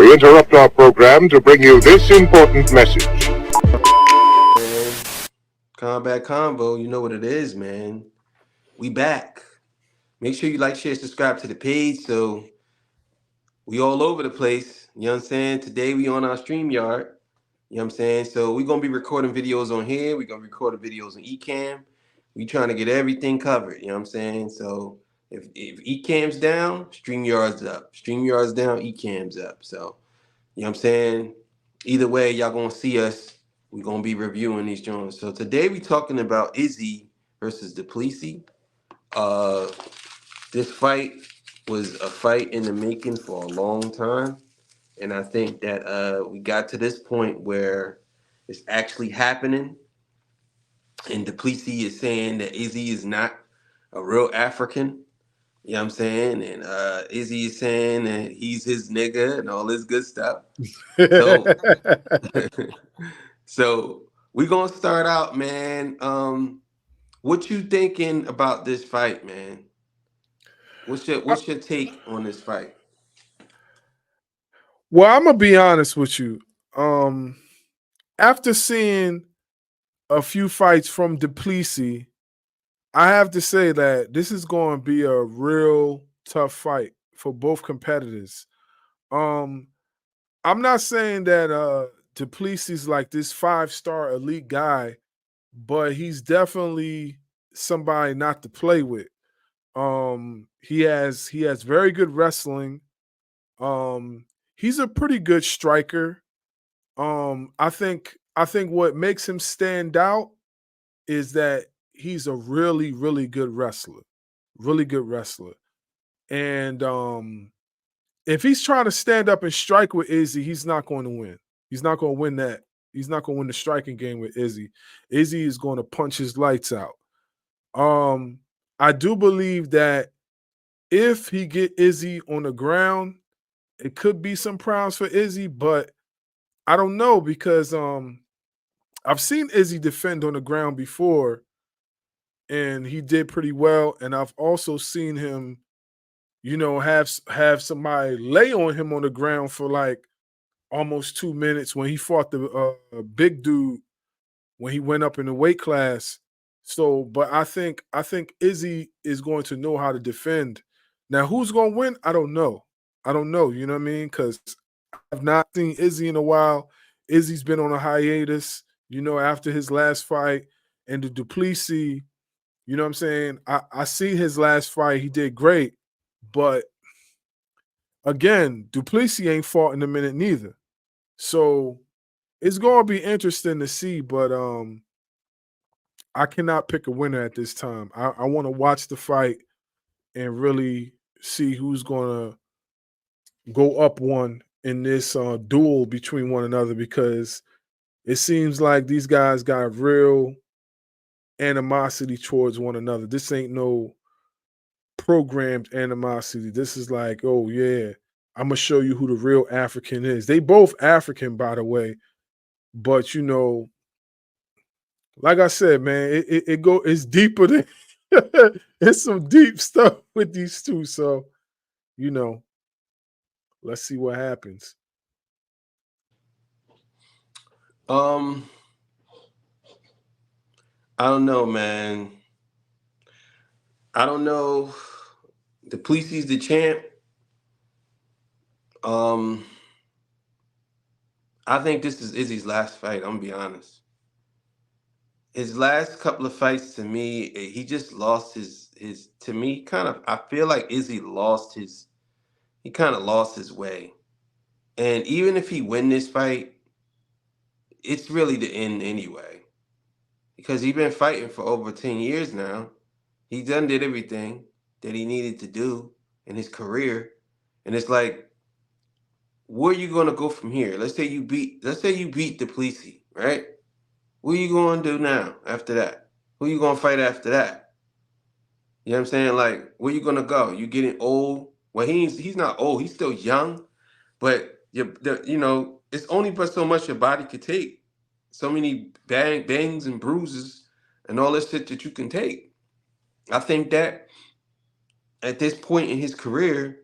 We interrupt our program to bring you this important message. Kombat Konvo, you know what it is, man. We back. Make sure you like, share, subscribe to the page so we all over the place. You know what I'm saying? Today we on our StreamYard. You know what I'm saying? So we're going to be recording videos on here. We're going to be recording videos on Ecamm. We trying to get everything covered. You know what I'm saying? So if Ecamm's down, StreamYard's up. StreamYard's down, Ecamm's up. So, you know what I'm saying? Either way, y'all going to see us. We're going to be reviewing these joints. So today we talking about Izzy versus Plessis. This fight was a fight in the making for a long time. And I think that we got to this point where it's actually happening. And Plessis is saying that Izzy is not a real African. You know what I'm saying? And Izzy is saying that he's his nigga and all this good stuff. So, so we're gonna start out, man. What you thinking about this fight, man? What's your take on this fight? Well, I'm gonna be honest with you. After seeing a few fights from Plessis, I have to say that this is going to be a real tough fight for both competitors. I'm not saying that Plessis is like this 5-star elite guy, but he's definitely somebody not to play with. He has very good wrestling. He's a pretty good striker. I think what makes him stand out is that he's a really, really good wrestler. Really good wrestler. And if he's trying to stand up and strike with Izzy, he's not going to win. He's not going to win that. He's not going to win the striking game with Izzy. Izzy is going to punch his lights out. I do believe that if he get Izzy on the ground, it could be some problems for Izzy, but I don't know because I've seen Izzy defend on the ground before, and he did pretty well. And I've also seen him, have somebody lay on him on the ground for like almost 2 minutes when he fought the big dude when he went up in the weight class. So, but I think Izzy is going to know how to defend. Now, who's going to win? I don't know. You know what I mean? Because I've not seen Izzy in a while. Izzy's been on a hiatus, after his last fight. And the Plessis, you know what I'm saying? I see his last fight. He did great. But again, Plessis ain't fought in a minute neither. So it's going to be interesting to see. But I cannot pick a winner at this time. I want to watch the fight and really see who's going to go up one in this duel between one another, because it seems like these guys got real animosity towards one another. This ain't no programmed animosity. This is like, oh yeah, I'm gonna show you who the real African is. They both African, by the way, but like I said, man, it's deeper than it's some deep stuff with these two. So, let's see what happens. I don't know, man. I don't know. Plessis the champ. I think this is Izzy's last fight. I'm gonna be honest. His last couple of fights, to me, he just lost his to me kind of. I feel like Izzy lost his. He kind of lost his way. And even if he win this fight, it's really the end anyway. Because he's been fighting for over 10 years now. He done did everything that he needed to do in his career. And it's like, where are you gonna go from here? Let's say you beat Plessis, right? What are you gonna do now after that? Who you gonna fight after that? You know what I'm saying? Like, where you gonna go? You getting old? Well, he's not old. He's still young, but it's only but so much your body could take. So many bangs and bruises and all this shit that you can take. I think that at this point in his career,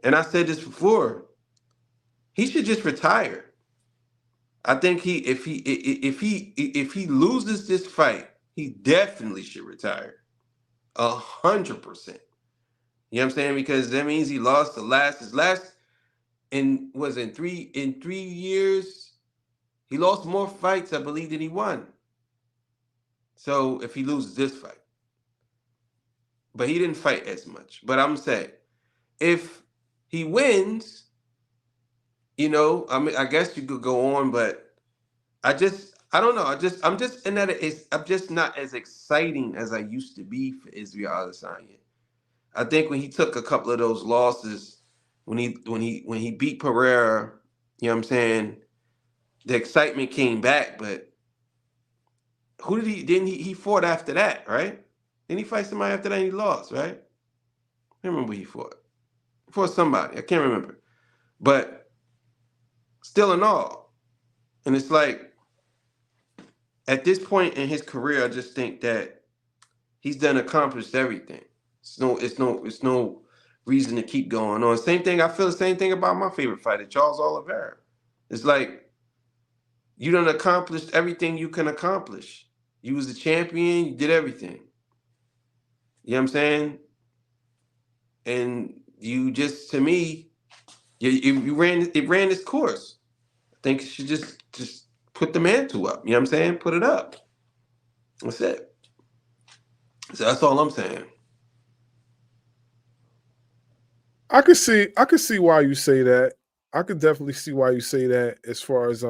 and I said this before, he should just retire. I think if he loses this fight, he definitely should retire. 100%. You know what I'm saying? Because that means he lost his last in 3 years. He lost more fights, I believe, than he won. So if he loses this fight, but he didn't fight as much. But I'm saying, if he wins, I mean, I guess you could go on, but I don't know. I'm just not as exciting as I used to be for Israel Adesanya. I think when he took a couple of those losses, when he beat Pereira, you know what I'm saying, the excitement came back. But who did he? Didn't he fought after that, right? Didn't he fight somebody after that and he lost, right? I can't remember who he fought. He fought somebody. I can't remember. But still in all, and it's like at this point in his career, I just think that he's done accomplished everything. It's no reason to keep going on. Same thing. I feel the same thing about my favorite fighter, Charles Oliveira. It's like you done accomplished everything you can accomplish. You was the champion. You did everything. You know what I'm saying? And you just, to me, you ran its course. I think you should just put the mantle up. You know what I'm saying? Put it up. That's it. So that's all I'm saying. I could see why you say that. I could definitely see why you say that as far as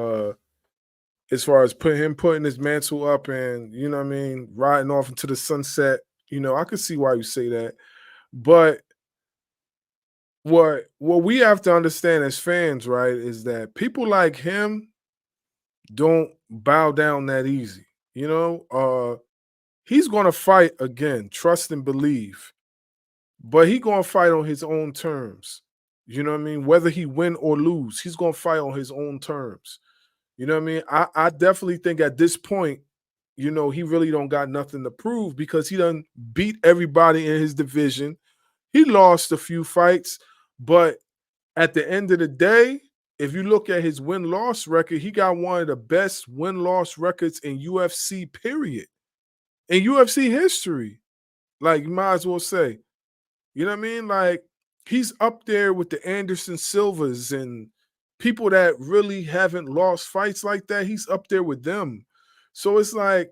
putting his mantle up and you know what I mean, riding off into the sunset. I could see why you say that. But what we have to understand as fans, right, is that people like him don't bow down that easy. He's gonna fight again, trust and believe. But he gonna fight on his own terms. You know what I mean? Whether he win or lose, he's gonna fight on his own terms. You know what I mean? I definitely think at this point, he really don't got nothing to prove because he done beat everybody in his division. He lost a few fights, but at the end of the day, if you look at his win-loss record, he got one of the best win-loss records in UFC, period. In UFC history. Like you might as well say. You know what I mean? Like he's up there with the Anderson Silvas and people that really haven't lost fights like that. He's up there with them. So it's like,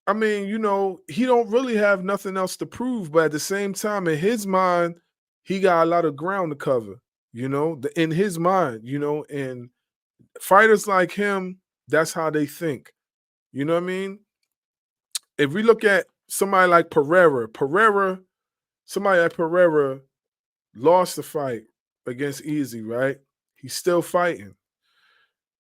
I mean, he don't really have nothing else to prove, but at the same time, in his mind, he got a lot of ground to cover, in his mind, and fighters like him, that's how they think. You know what I mean? If we look at somebody like somebody like Pereira lost the fight against Easy, right? He's still fighting.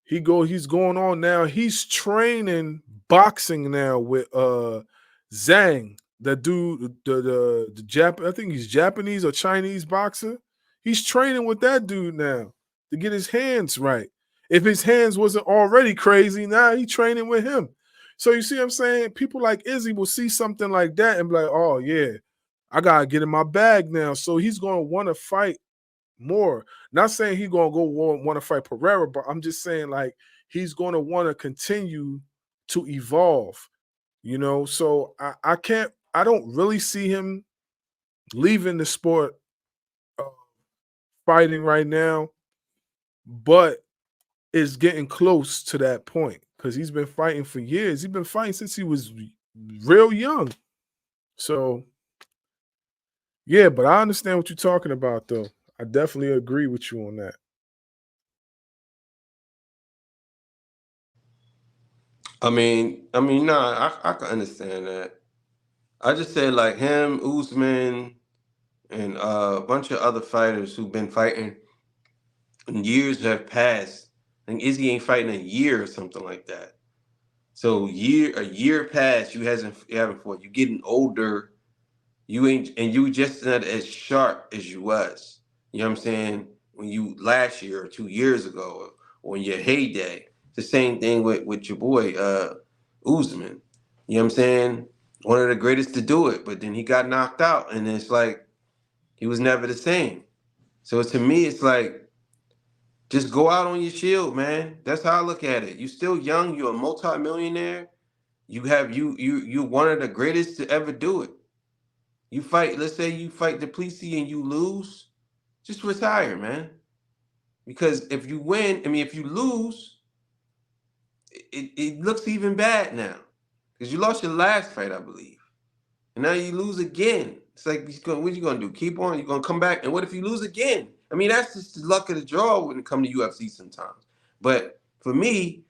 He's going on now. He's training boxing now with Zhang, that dude, the Jap. I think he's Japanese or Chinese boxer. He's training with that dude now to get his hands right. If his hands wasn't already crazy, now he's training with him. So you see what I'm saying? People like Izzy will see something like that and be like, oh yeah, I gotta get in my bag now. So he's gonna want to fight more. Not saying he's gonna go want to fight Pereira, but I'm just saying like he's gonna want to continue to evolve. So I don't really see him leaving the sport uh, fighting right now, but it's getting close to that point because he's been fighting for years. He's been fighting since he was real young. So yeah, but I understand what you're talking about though. I definitely agree with you on that. Nah, I can understand that. I just say like him, Usman, and a bunch of other fighters who've been fighting, and years have passed. I think Izzy ain't fighting a year or something like that. So a year passed, you haven't fought. You're getting older. You ain't, and you just not as sharp as you was. You know what I'm saying? When you last year or 2 years ago, or in your heyday. The same thing with your boy Usman. You know what I'm saying? One of the greatest to do it, but then he got knocked out, and it's like he was never the same. So to me, it's like Just go out on your shield, man. That's how I look at it. You're still young. You're a multi-millionaire. You're one of the greatest to ever do it. You fight. Let's say you fight the Plessis and you lose. Just retire, man. Because if you win, I mean, if you lose, it looks even bad now. Because you lost your last fight, I believe, and now you lose again. It's like, what you gonna do? Keep on? You gonna come back? And what if you lose again? I mean, that's just the luck of the draw when it comes to UFC sometimes. But for me,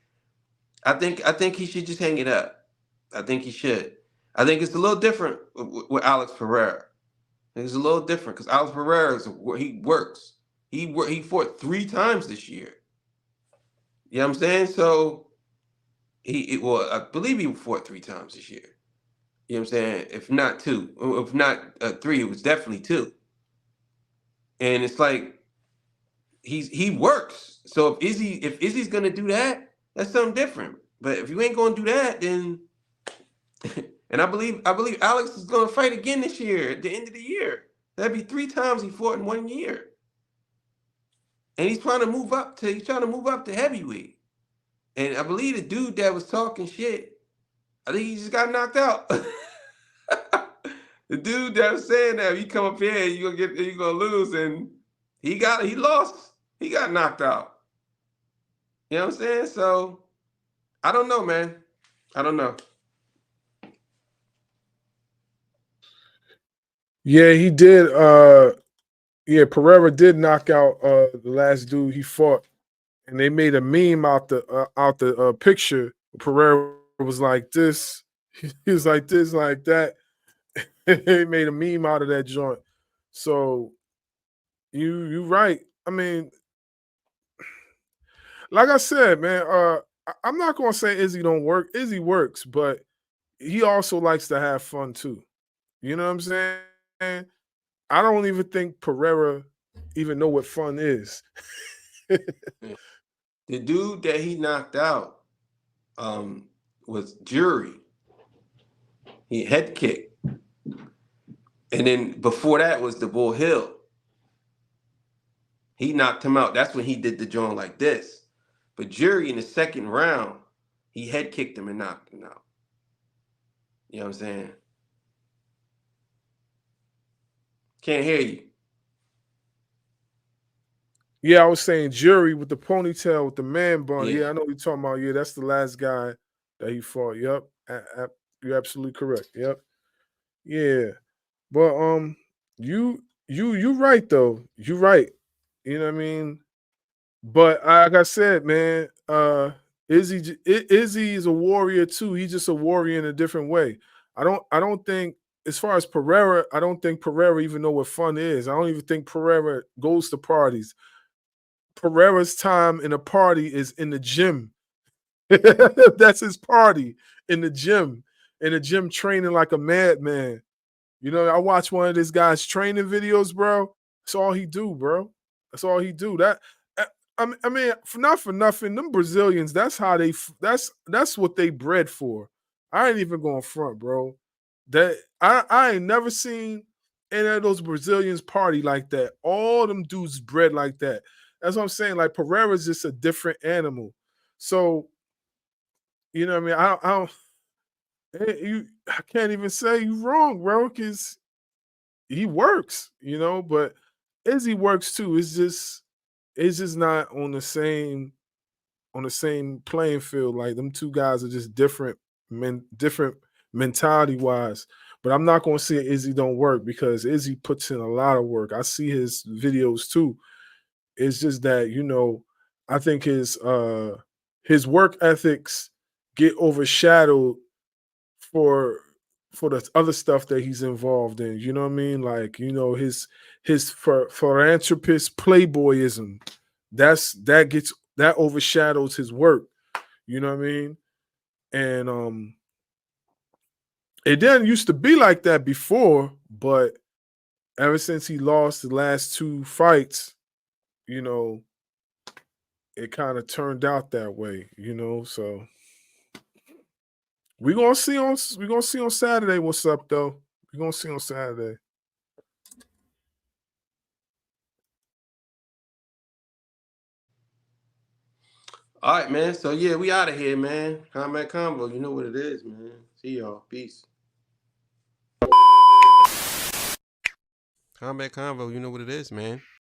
I think he should just hang it up. I think he should. I think it's a little different with Alex Pereira. It's a little different because Alex Pereira he works. He fought 3 times this year. You know what I'm saying? So well, I believe he fought 3 times this year. You know what I'm saying? If not 2, if not 3, it was definitely 2. And it's like he works. So if Izzy's gonna do that, that's something different. But if you ain't gonna do that, then and I believe Alex is gonna fight again this year at the end of the year. That'd be 3 times he fought in 1 year. And he's trying to move up to heavyweight. And I believe the dude that was talking shit, I think he just got knocked out. The dude that was saying that if you come up here, you're gonna lose, and he lost. He got knocked out. You know what I'm saying? So I don't know, man. I don't know. Yeah, he did. Yeah, Pereira did knock out the last dude he fought, and they made a meme out the picture. Pereira was like this. He was like this, like that. They made a meme out of that joint. So you right. I mean, like I said, man. I'm not gonna say Izzy don't work. Izzy works, but he also likes to have fun too. You know what I'm saying? I don't even think Pereira even know what fun is. The dude that he knocked out was Jury. He head kick. And then before that was the Bull Hill. He knocked him out. That's when he did the joint like this. But Jury in the second round, he head kicked him and knocked him out. You know what I'm saying? Can't hear you. Yeah, I was saying Jury with the ponytail with the man bun. Yeah. Yeah, I know what you're talking about. Yeah, that's the last guy that he fought. Yep. You're absolutely correct. Yep. Yeah. But you right though. You right. You know what I mean? But like I said, man, Izzy is a warrior too. He's just a warrior in a different way. I don't think as far as Pereira, I don't think Pereira even know what fun is. I don't even think Pereira goes to parties. Pereira's time in a party is in the gym. That's his party in the gym training like a madman. You know, I watch one of this guy's training videos, bro. That's all he do, bro. That's all he do. I mean, not for nothing, them Brazilians. That's how they. That's what they bred for. I ain't even going front, bro. That I ain't never seen any of those Brazilians party like that. All them dudes bred like that. That's what I'm saying. Like Pereira's just a different animal. So you know what I mean. I don't. I can't even say you wrong, bro, because he works, you know, but Izzy works too. It's just not on the same playing field. Like them two guys are just different mentality wise. But I'm not gonna say Izzy don't work because Izzy puts in a lot of work. I see his videos too. It's just that, you know, I think his work ethics get overshadowed for the other stuff that he's involved in. You know what I mean? Like, you know, his philanthropist playboyism. That overshadows his work. You know what I mean? And it didn't used to be like that before, but ever since he lost the last 2 fights, you know, it kind of turned out that way, you know. So we're gonna see on Saturday what's up though. We're gonna see on Saturday. All right, man. So yeah, we out of here, man. Combat Konvo, you know what it is, man. See y'all. Peace. Combat Konvo, you know what it is, man.